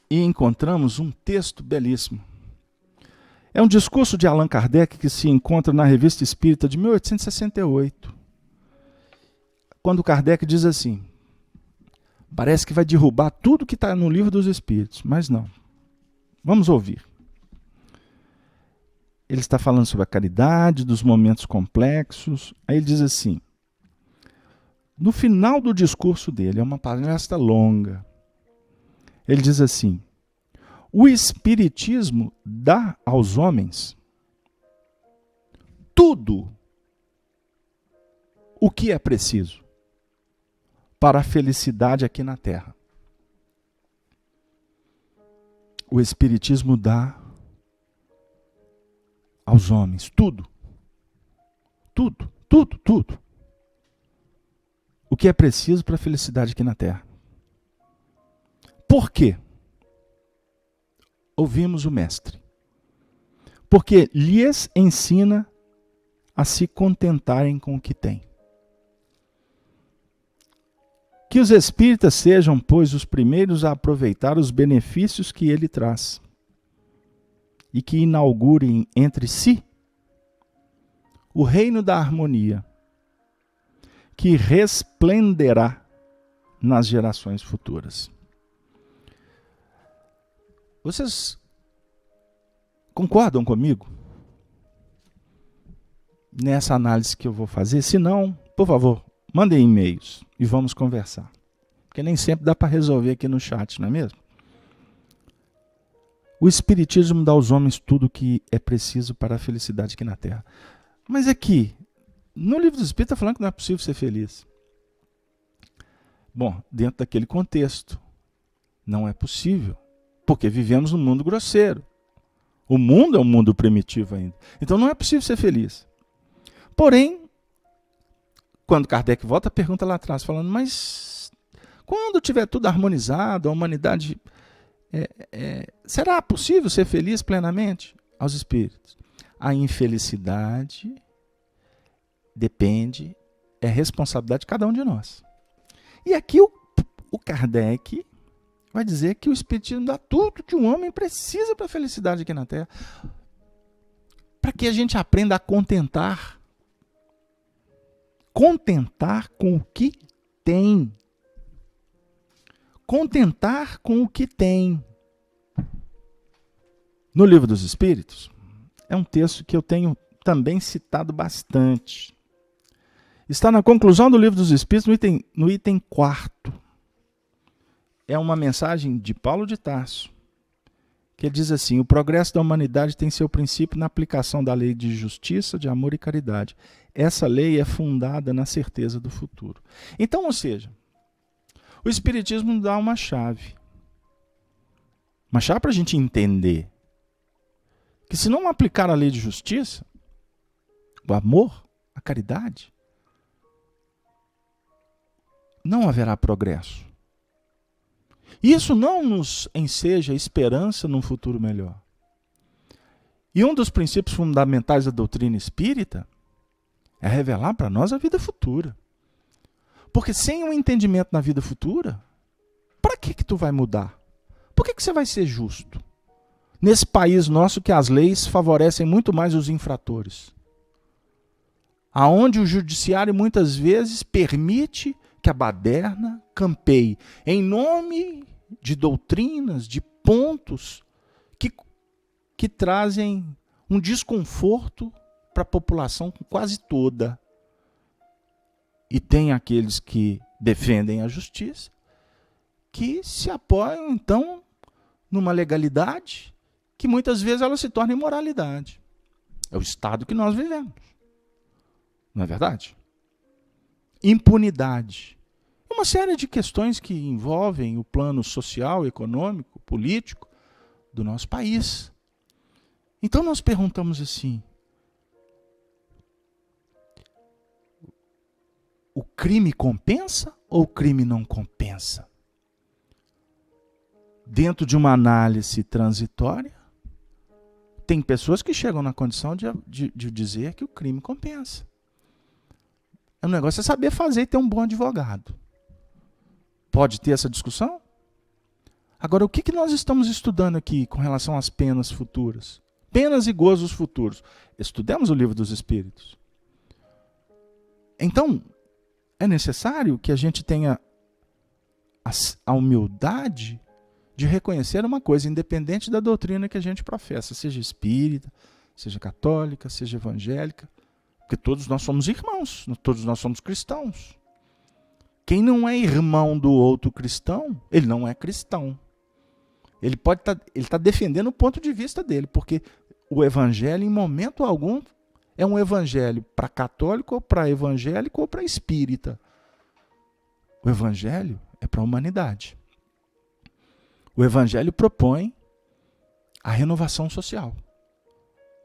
e encontramos um texto belíssimo. É um discurso de Allan Kardec que se encontra na Revista Espírita de 1868. quando Kardec diz assim, parece que vai derrubar tudo que está no Livro dos Espíritos, mas não. Vamos ouvir. Ele está falando sobre a caridade, dos momentos complexos. Aí ele diz assim, no final do discurso dele, é uma palestra longa, ele diz assim, o Espiritismo dá aos homens tudo o que é preciso para a felicidade aqui na Terra. O Espiritismo dá aos homens tudo. Tudo, tudo, tudo. O que é preciso para a felicidade aqui na Terra. Por quê? Ouvimos o Mestre. Porque lhes ensina a se contentarem com o que têm. Que os espíritas sejam, pois, os primeiros a aproveitar os benefícios que ele traz e que inaugurem entre si o reino da harmonia, que resplenderá nas gerações futuras. Vocês concordam comigo nessa análise que eu vou fazer? Se não, por favor, mandem e-mails e vamos conversar. Porque nem sempre dá para resolver aqui no chat, não é mesmo? O Espiritismo dá aos homens tudo o que é preciso para a felicidade aqui na Terra. Mas aqui, no Livro dos Espíritos está falando que não é possível ser feliz. Bom, dentro daquele contexto, não é possível. Porque vivemos num mundo grosseiro. O mundo é um mundo primitivo ainda. Então não é possível ser feliz. Porém, quando Kardec volta, pergunta lá atrás, falando, mas quando tiver tudo harmonizado, a humanidade, será possível ser feliz plenamente? Aos espíritos. A infelicidade depende, é responsabilidade de cada um de nós. E aqui o Kardec vai dizer que o Espiritismo dá tudo que um homem precisa para a felicidade aqui na Terra. Para que a gente aprenda a contentar. Contentar com o que tem. Contentar com o que tem. No Livro dos Espíritos, é um texto que eu tenho também citado bastante. Está na conclusão do Livro dos Espíritos, no item 4. É uma mensagem de Paulo de Tarso, que ele diz assim, o progresso da humanidade tem seu princípio na aplicação da lei de justiça, de amor e caridade. Essa lei é fundada na certeza do futuro. Então, ou seja, o Espiritismo dá uma chave. Uma chave para a gente entender que se não aplicar a lei de justiça, o amor, a caridade, não haverá progresso. Isso não nos enseja esperança num futuro melhor. E um dos princípios fundamentais da doutrina espírita é revelar para nós a vida futura. Porque sem um entendimento na vida futura, para que tu vai mudar? Por que você vai ser justo? Nesse país nosso que as leis favorecem muito mais os infratores. Aonde o judiciário muitas vezes permite que a baderna campeie em nome de doutrinas, de pontos que trazem um desconforto para a população quase toda. E tem aqueles que defendem a justiça, que se apoiam, então, numa legalidade que muitas vezes ela se torna imoralidade. É o estado que nós vivemos. Não é verdade? Impunidade. Uma série de questões que envolvem o plano social, econômico, político do nosso país. Então nós perguntamos assim, o crime compensa ou o crime não compensa? Dentro de uma análise transitória, tem pessoas que chegam na condição de dizer que o crime compensa. O negócio é saber fazer e ter um bom advogado. Pode ter essa discussão? Agora, o que nós estamos estudando aqui com relação às penas futuras? Penas e gozos futuros. Estudemos o Livro dos Espíritos. Então, é necessário que a gente tenha a humildade de reconhecer uma coisa, independente da doutrina que a gente professa, seja espírita, seja católica, seja evangélica, porque todos nós somos irmãos, todos nós somos cristãos. Quem não é irmão do outro cristão, ele não é cristão. Ele está defendendo o ponto de vista dele, porque o evangelho, em momento algum, é um evangelho para católico, ou para evangélico, ou para espírita. O evangelho é para a humanidade. O evangelho propõe a renovação social,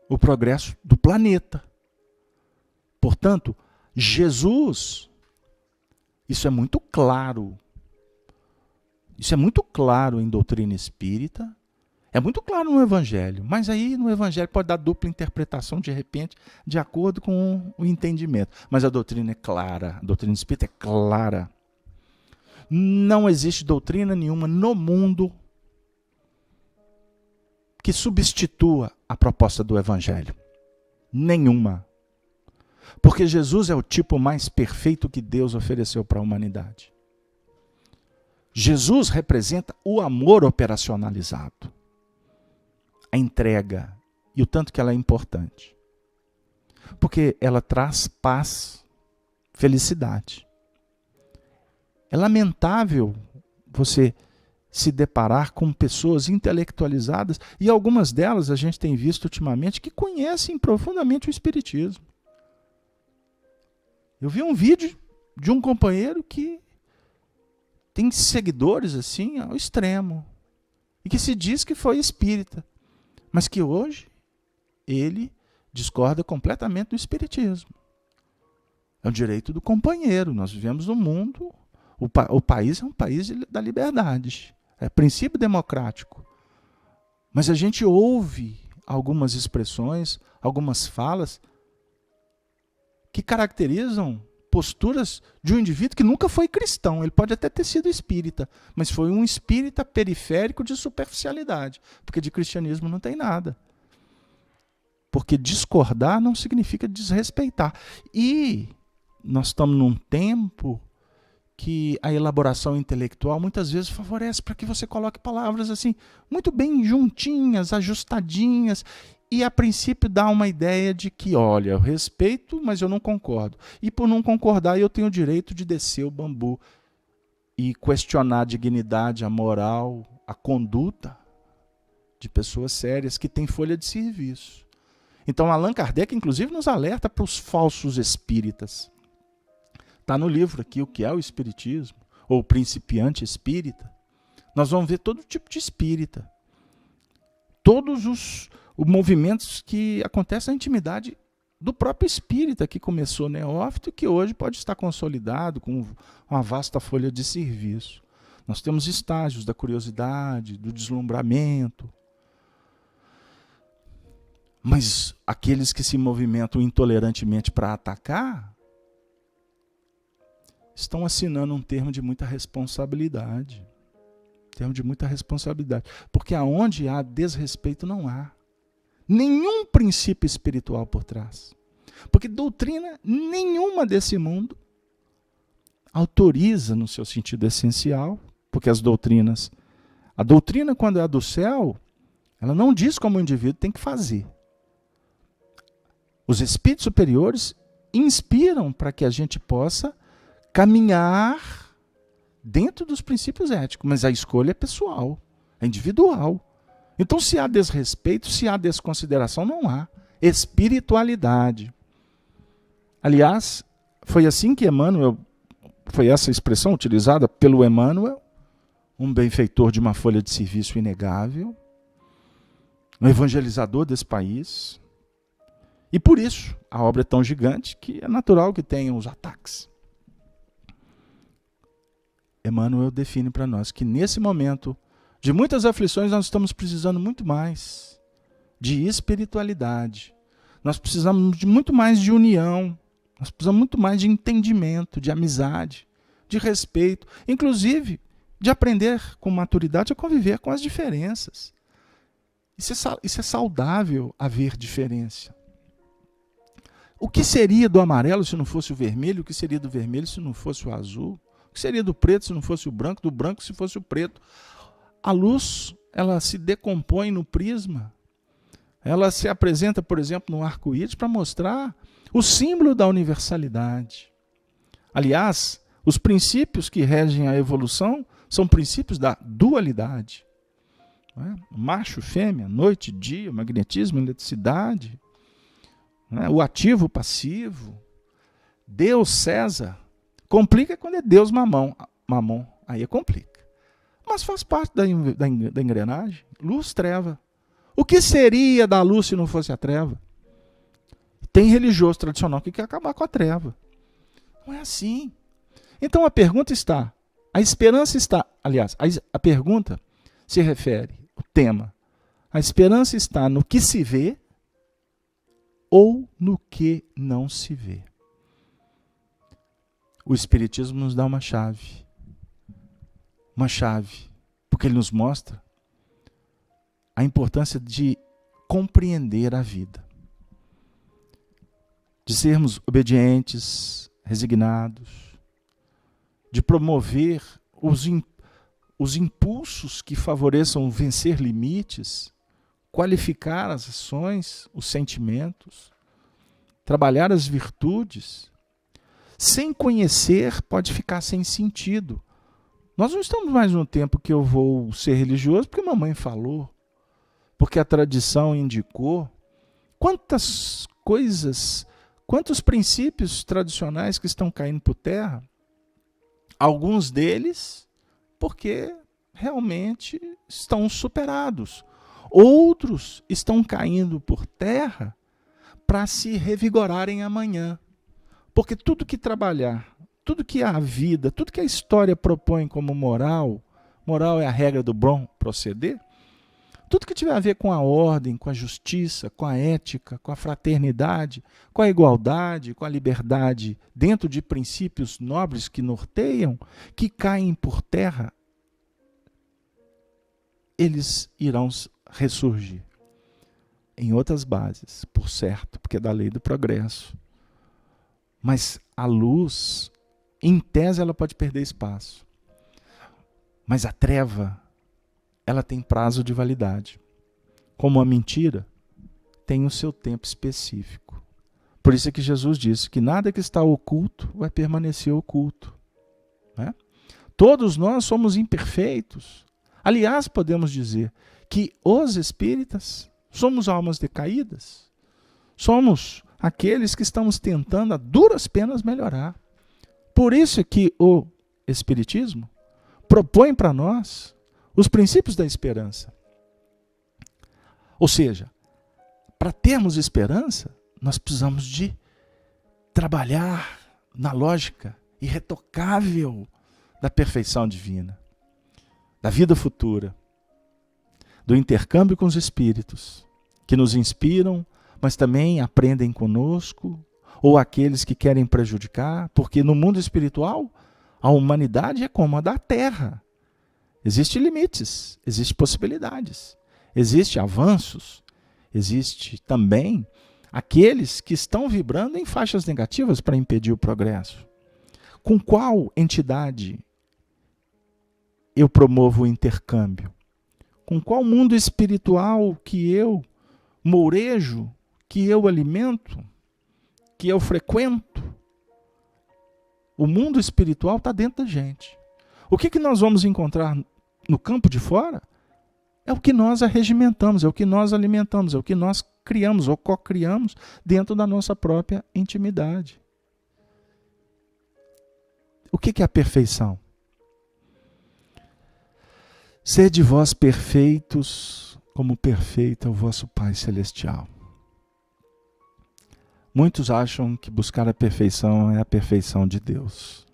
o progresso do planeta. Portanto, Jesus, isso é muito claro. Isso é muito claro em doutrina espírita, é muito claro no evangelho, mas aí no evangelho pode dar dupla interpretação de repente, de acordo com o entendimento. Mas a doutrina é clara, a doutrina espírita é clara. Não existe doutrina nenhuma no mundo que substitua a proposta do evangelho. Nenhuma. Porque Jesus é o tipo mais perfeito que Deus ofereceu para a humanidade. Jesus representa o amor operacionalizado, a entrega, e o tanto que ela é importante. Porque ela traz paz, felicidade. É lamentável você se deparar com pessoas intelectualizadas, e algumas delas a gente tem visto ultimamente que conhecem profundamente o espiritismo. Eu vi um vídeo de um companheiro que tem seguidores assim ao extremo, e que se diz que foi espírita, mas que hoje ele discorda completamente do espiritismo. É o direito do companheiro. Nós vivemos num mundo, o país é um país da liberdade, é princípio democrático. Mas a gente ouve algumas expressões, algumas falas que caracterizam posturas de um indivíduo que nunca foi cristão. Ele pode até ter sido espírita, mas foi um espírita periférico de superficialidade, porque de cristianismo não tem nada. Porque discordar não significa desrespeitar. E nós estamos num tempo que a elaboração intelectual muitas vezes favorece para que você coloque palavras assim, muito bem juntinhas, ajustadinhas, e a princípio dá uma ideia de que, olha, eu respeito, mas eu não concordo. E por não concordar, eu tenho o direito de descer o bambu e questionar a dignidade, a moral, a conduta de pessoas sérias que têm folha de serviço. Então, Allan Kardec, inclusive, nos alerta para os falsos espíritas. Está no livro aqui, O que é o Espiritismo, ou Principiante Espírita. Nós vamos ver todo tipo de espírita. Todos os movimentos que acontecem na intimidade do próprio espírita, que começou neófito e que hoje pode estar consolidado com uma vasta folha de serviço. Nós temos estágios da curiosidade, do deslumbramento. Mas aqueles que se movimentam intolerantemente para atacar estão assinando um termo de muita responsabilidade. Termo de muita responsabilidade. Porque aonde há desrespeito não há nenhum princípio espiritual por trás. Porque doutrina nenhuma desse mundo autoriza no seu sentido essencial, porque a doutrina quando é do céu, ela não diz como o indivíduo tem que fazer. Os espíritos superiores inspiram para que a gente possa caminhar dentro dos princípios éticos, mas a escolha é pessoal, é individual. Então, se há desrespeito, se há desconsideração, não há espiritualidade. Aliás, foi assim que Emmanuel, foi essa expressão utilizada pelo Emmanuel, um benfeitor de uma folha de serviço inegável, um evangelizador desse país. E por isso, a obra é tão gigante que é natural que tenham os ataques. Emmanuel define para nós que nesse momento de muitas aflições nós estamos precisando muito mais de espiritualidade. Nós precisamos de muito mais de união. Nós precisamos muito mais de entendimento, de amizade, de respeito. Inclusive, de aprender com maturidade a conviver com as diferenças. Isso é saudável, haver diferença. O que seria do amarelo se não fosse o vermelho? O que seria do vermelho se não fosse o azul? O que seria do preto se não fosse o branco? Do branco se fosse o preto? A luz, ela se decompõe no prisma. Ela se apresenta, por exemplo, no arco-íris para mostrar o símbolo da universalidade. Aliás, os princípios que regem a evolução são princípios da dualidade. Não é? Macho, fêmea, noite, dia, magnetismo, eletricidade. Não é? O ativo, o passivo. Deus, César. Complica quando é Deus, Mamon. Aí complica. Mas faz parte da engrenagem. Luz, treva. O que seria da luz se não fosse a treva? Tem religioso tradicional que quer acabar com a treva. Não é assim. Então a pergunta está, a esperança está, aliás, a pergunta se refere, o tema, a esperança está no que se vê ou no que não se vê. O Espiritismo nos dá uma chave, porque ele nos mostra a importância de compreender a vida, de sermos obedientes, resignados, de promover os impulsos que favoreçam vencer limites, qualificar as ações, os sentimentos, trabalhar as virtudes. Sem conhecer, pode ficar sem sentido. Nós não estamos mais no tempo que eu vou ser religioso porque mamãe falou, porque a tradição indicou. Quantas coisas, quantos princípios tradicionais que estão caindo por terra? Alguns deles porque realmente estão superados. Outros estão caindo por terra para se revigorarem amanhã. Porque tudo que trabalhar, tudo que a vida, tudo que a história propõe como moral é a regra do bom proceder, tudo que tiver a ver com a ordem, com a justiça, com a ética, com a fraternidade, com a igualdade, com a liberdade, dentro de princípios nobres que norteiam, que caem por terra, eles irão ressurgir em outras bases, por certo, porque é da lei do progresso. Mas a luz, em tese, ela pode perder espaço. Mas a treva, ela tem prazo de validade. Como a mentira, tem o seu tempo específico. Por isso é que Jesus disse que nada que está oculto vai permanecer oculto. Né? Todos nós somos imperfeitos. Aliás, podemos dizer que os espíritas somos almas decaídas. Somos aqueles que estamos tentando a duras penas melhorar. Por isso é que o Espiritismo propõe para nós os princípios da esperança. Ou seja, para termos esperança, nós precisamos de trabalhar na lógica irretocável da perfeição divina, da vida futura, do intercâmbio com os espíritos, que nos inspiram, mas também aprendem conosco, ou aqueles que querem prejudicar, porque no mundo espiritual, a humanidade é como a da Terra. Existem limites, existem possibilidades, existem avanços, existe também aqueles que estão vibrando em faixas negativas para impedir o progresso. Com qual entidade eu promovo o intercâmbio? Com qual mundo espiritual que eu mourejo, que eu alimento, que eu frequento? O mundo espiritual está dentro da gente. O que nós vamos encontrar no campo de fora é o que nós arregimentamos, é o que nós alimentamos, é o que nós criamos ou co-criamos dentro da nossa própria intimidade. O que é a perfeição? Sede vós perfeitos, como perfeito é o vosso Pai Celestial. Muitos acham que buscar a perfeição é a perfeição de Deus.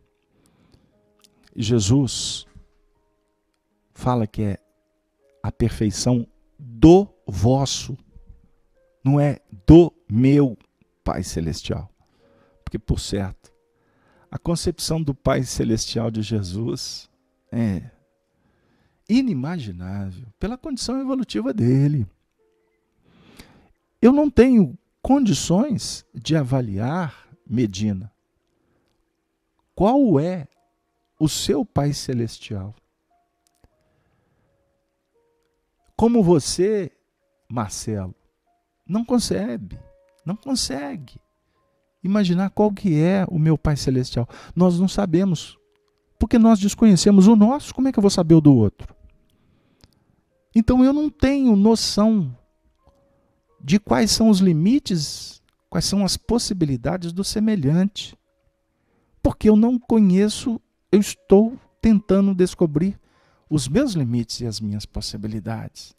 E Jesus fala que é a perfeição do vosso, não é do meu Pai Celestial. Porque, por certo, a concepção do Pai Celestial de Jesus é inimaginável pela condição evolutiva dele. Eu não tenho condições de avaliar, Medina, qual é o seu Pai Celestial. Como você, Marcelo, não consegue imaginar qual que é o meu Pai Celestial. Nós não sabemos, porque nós desconhecemos o nosso, como é que eu vou saber o do outro? Então eu não tenho noção de quais são os limites, quais são as possibilidades do semelhante. Porque eu não conheço, eu estou tentando descobrir os meus limites e as minhas possibilidades.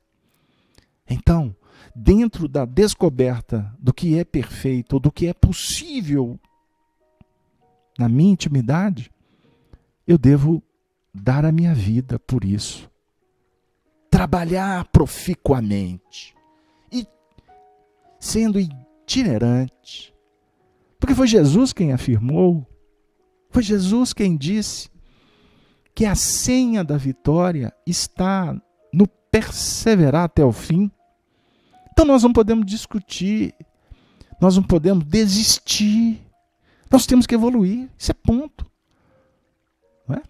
Então, dentro da descoberta do que é perfeito, ou do que é possível na minha intimidade, eu devo dar a minha vida por isso. Trabalhar proficuamente e sendo itinerante. Porque foi Jesus quem afirmou, foi Jesus quem disse que a senha da vitória está no perseverar até o fim. Então nós não podemos discutir, nós não podemos desistir, nós temos que evoluir, isso é ponto. Não é?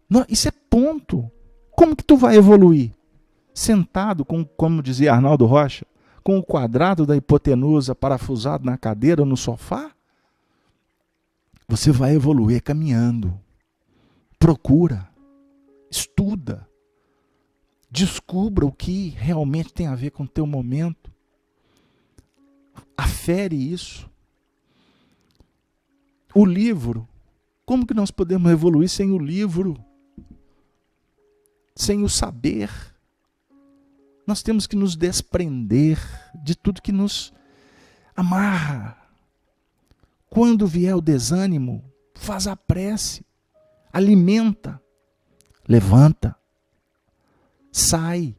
Não, isso é ponto. Como que tu vai evoluir? Sentado, como dizia Arnaldo Rocha, com o quadrado da hipotenusa parafusado na cadeira ou no sofá? Você vai evoluir caminhando. Procura, estuda, descubra o que realmente tem a ver com o teu momento. Afere isso. O livro, como que nós podemos evoluir sem o livro? Sem o saber? Nós temos que nos desprender de tudo que nos amarra. Quando vier o desânimo, faz a prece, alimenta, levanta, sai,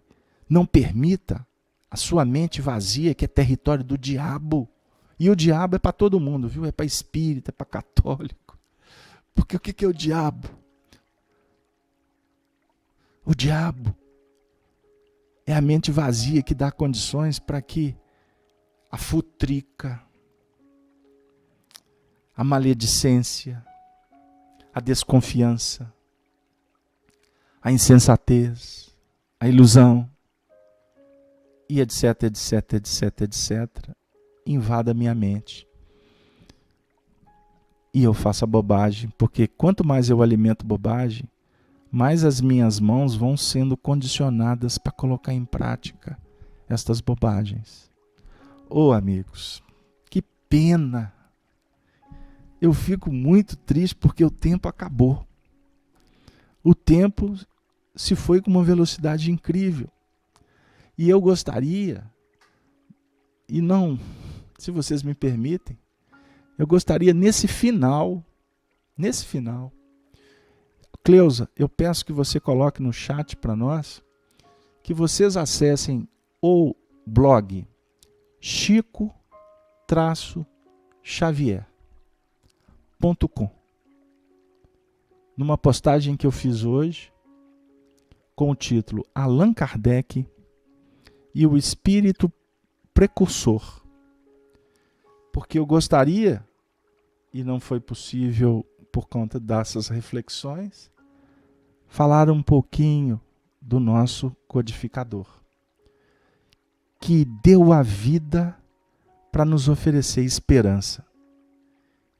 não permita a sua mente vazia, que é território do diabo. E o diabo é para todo mundo, viu? É para espírita, é para católico. Porque o que é o diabo? O diabo é a mente vazia que dá condições para que a futrica, a maledicência, a desconfiança, a insensatez, a ilusão, e etc, etc, etc, etc, invada a minha mente. E eu faço a bobagem, porque quanto mais eu alimento bobagem, mais as minhas mãos vão sendo condicionadas para colocar em prática estas bobagens. Oh, amigos, que pena! Eu fico muito triste porque o tempo acabou. O tempo se foi com uma velocidade incrível. E eu gostaria, e não, se vocês me permitem, eu gostaria nesse final, Cleusa, eu peço que você coloque no chat para nós, que vocês acessem o blog chico-xavier.com. Numa postagem que eu fiz hoje, com o título Allan Kardec e o Espírito Precursor. Porque eu gostaria, e não foi possível por conta dessas reflexões, falar um pouquinho do nosso codificador, que deu a vida para nos oferecer esperança.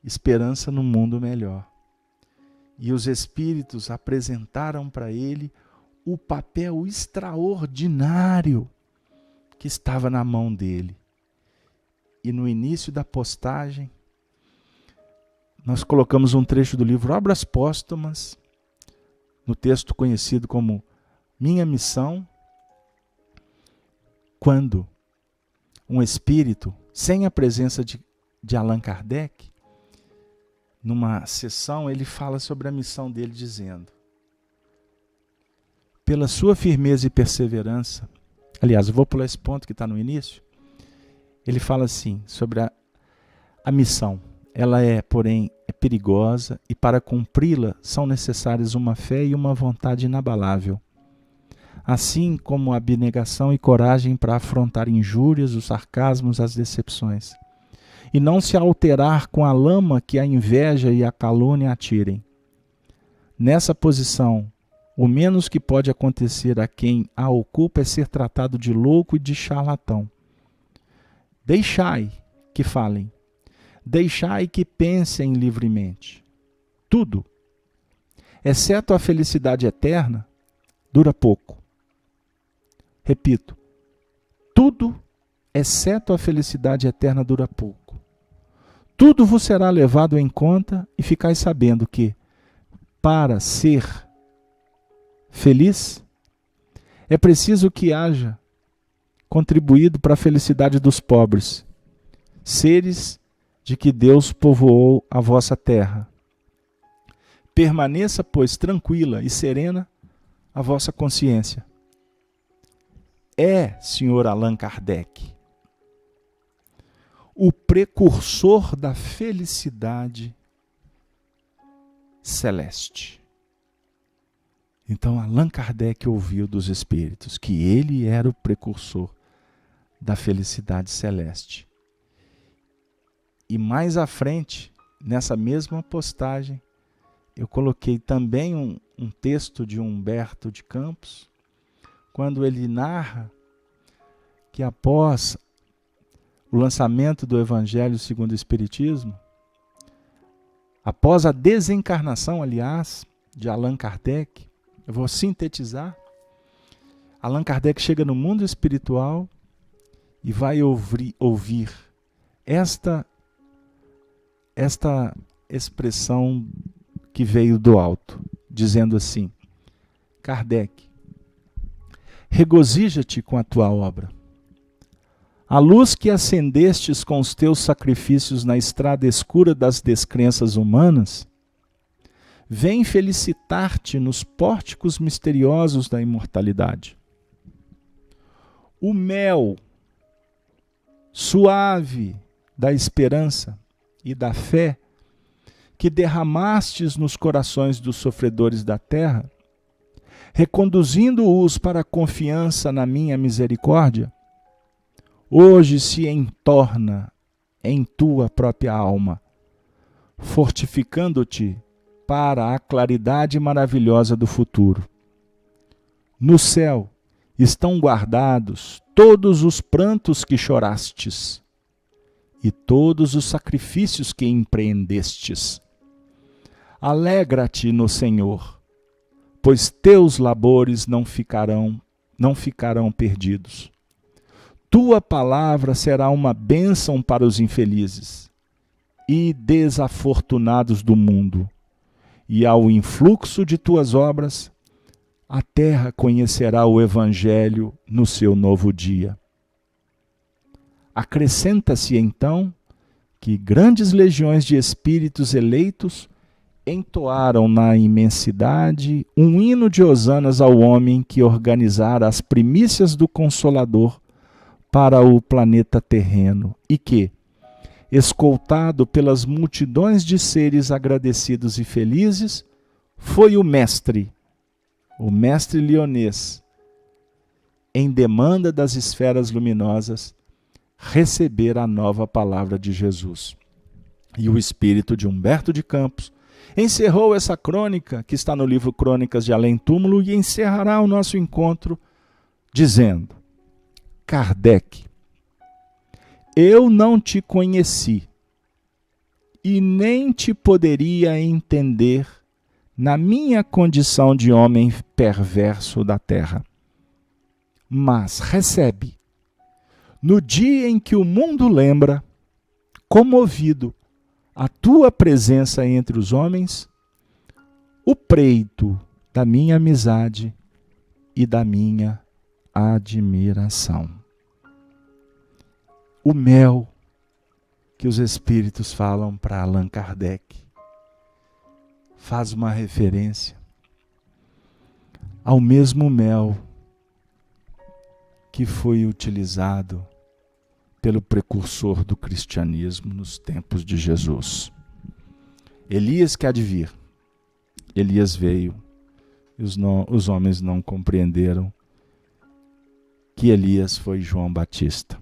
Esperança no mundo melhor. E os espíritos apresentaram para ele o papel extraordinário que estava na mão dele. E no início da postagem, nós colocamos um trecho do livro Obras Póstumas, no texto conhecido como Minha Missão, quando um espírito, sem a presença de Allan Kardec, numa sessão, ele fala sobre a missão dele, dizendo: pela sua firmeza e perseverança, aliás, eu vou pular esse ponto que está no início, ele fala assim, sobre a missão. Ela porém, é perigosa e para cumpri-la são necessárias uma fé e uma vontade inabalável. assim como abnegação e coragem para afrontar injúrias, os sarcasmos, as decepções, e não se alterar com a lama que a inveja e a calúnia atirem. Nessa posição, o menos que pode acontecer a quem a ocupa é ser tratado de louco e de charlatão. Deixai que falem, deixai que pensem livremente. Tudo, exceto a felicidade eterna, dura pouco. Repito, tudo, exceto a felicidade eterna, dura pouco. Tudo vos será levado em conta e ficais sabendo que, para ser feliz, é preciso que haja contribuído para a felicidade dos pobres, seres de que Deus povoou a vossa terra. Permaneça, pois, tranquila e serena a vossa consciência. É, Sr. Allan Kardec, o precursor da felicidade celeste. Então, Allan Kardec ouviu dos espíritos que ele era o precursor da felicidade celeste. E mais à frente, nessa mesma postagem, eu coloquei também um texto de Humberto de Campos, quando ele narra que após o lançamento do Evangelho segundo o Espiritismo, após a desencarnação, aliás, de Allan Kardec, eu vou sintetizar, Allan Kardec chega no mundo espiritual e vai ouvir esta expressão que veio do alto, dizendo assim: Kardec, regozija-te com a tua obra. A luz que acendestes com os teus sacrifícios na estrada escura das descrenças humanas, vem felicitar-te nos pórticos misteriosos da imortalidade. O mel suave da esperança e da fé que derramastes nos corações dos sofredores da terra, reconduzindo-os para a confiança na minha misericórdia, hoje se entorna em tua própria alma, fortificando-te para a claridade maravilhosa do futuro. No céu estão guardados todos os prantos que chorastes e todos os sacrifícios que empreendestes. Alegra-te no Senhor, pois teus labores não ficarão perdidos. Tua palavra será uma bênção para os infelizes e desafortunados do mundo, e ao influxo de tuas obras, a terra conhecerá o Evangelho no seu novo dia. Acrescenta-se então que grandes legiões de espíritos eleitos entoaram na imensidade um hino de hosanas ao homem que organizara as primícias do Consolador para o planeta terreno e que, escoltado pelas multidões de seres agradecidos e felizes, foi o mestre lionês, em demanda das esferas luminosas, receber a nova palavra de Jesus. E o espírito de Humberto de Campos encerrou essa crônica, que está no livro Crônicas de Além Túmulo, e encerrará o nosso encontro dizendo: Kardec, eu não te conheci e nem te poderia entender na minha condição de homem perverso da terra. Mas recebe, no dia em que o mundo lembra, comovido, a tua presença entre os homens, o preito da minha amizade e da minha admiração. O mel que os espíritos falam para Allan Kardec faz uma referência ao mesmo mel que foi utilizado pelo precursor do cristianismo nos tempos de Jesus. Elias que há de vir. Elias veio e os homens não compreenderam que Elias foi João Batista.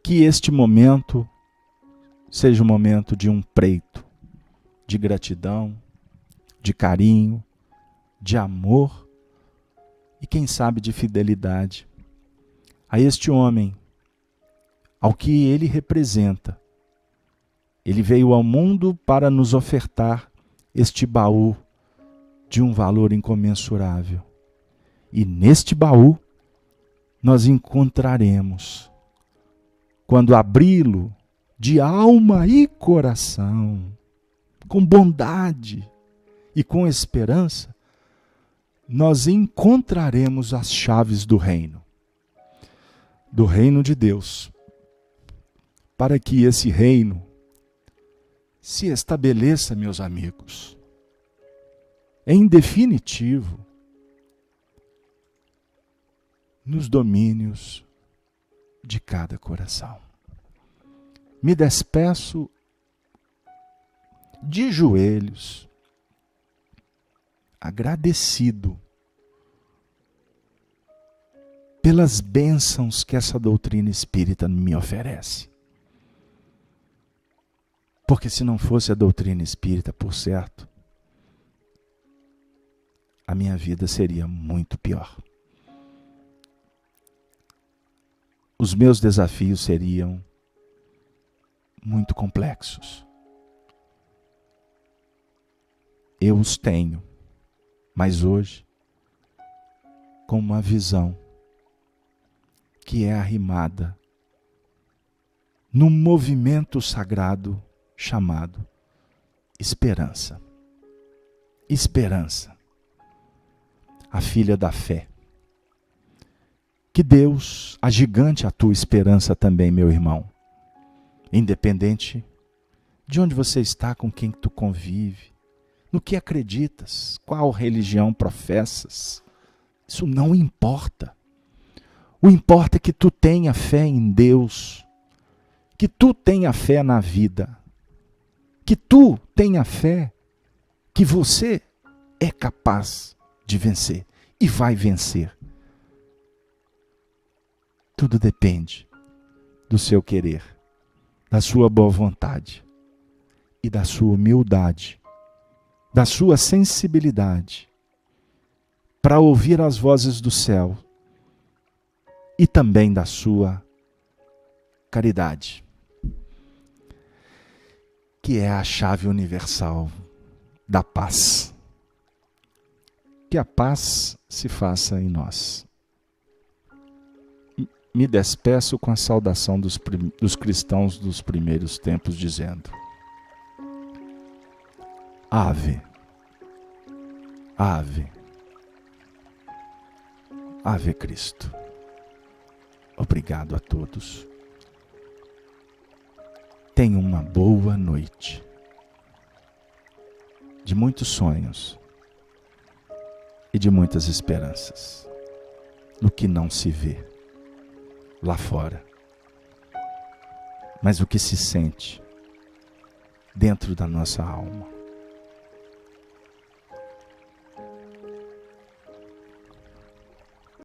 Que este momento seja um momento de um preito, de gratidão, de carinho, de amor e quem sabe de fidelidade a este homem, ao que ele representa. Ele veio ao mundo para nos ofertar este baú de um valor incomensurável. E neste baú nós encontraremos, quando abri-lo de alma e coração, com bondade e com esperança, nós encontraremos as chaves do reino de Deus, para que esse reino se estabeleça, meus amigos, em definitivo, nos domínios de cada coração. Me despeço de joelhos, agradecido pelas bênçãos que essa doutrina espírita me oferece. Porque se não fosse a doutrina espírita, por certo, a minha vida seria muito pior. Os meus desafios seriam muito complexos. Eu os tenho, mas hoje, com uma visão que é arrimada num movimento sagrado chamado esperança. Esperança, a filha da fé. Que Deus agigante a tua esperança também, meu irmão. Independente de onde você está, com quem tu convive, no que acreditas, qual religião professas, isso não importa. O importa é que tu tenha fé em Deus, que tu tenha fé na vida, que tu tenha fé que você é capaz de vencer e vai vencer. Tudo depende do seu querer, da sua boa vontade e da sua humildade, da sua sensibilidade para ouvir as vozes do céu e também da sua caridade, que é a chave universal da paz. Que a paz se faça em nós. Me despeço com a saudação dos cristãos dos primeiros tempos, dizendo: Ave, Ave, Ave Cristo. Obrigado a todos. Tenha uma boa noite, de muitos sonhos e de muitas esperanças, no que não se vê lá fora, mas o que se sente dentro da nossa alma.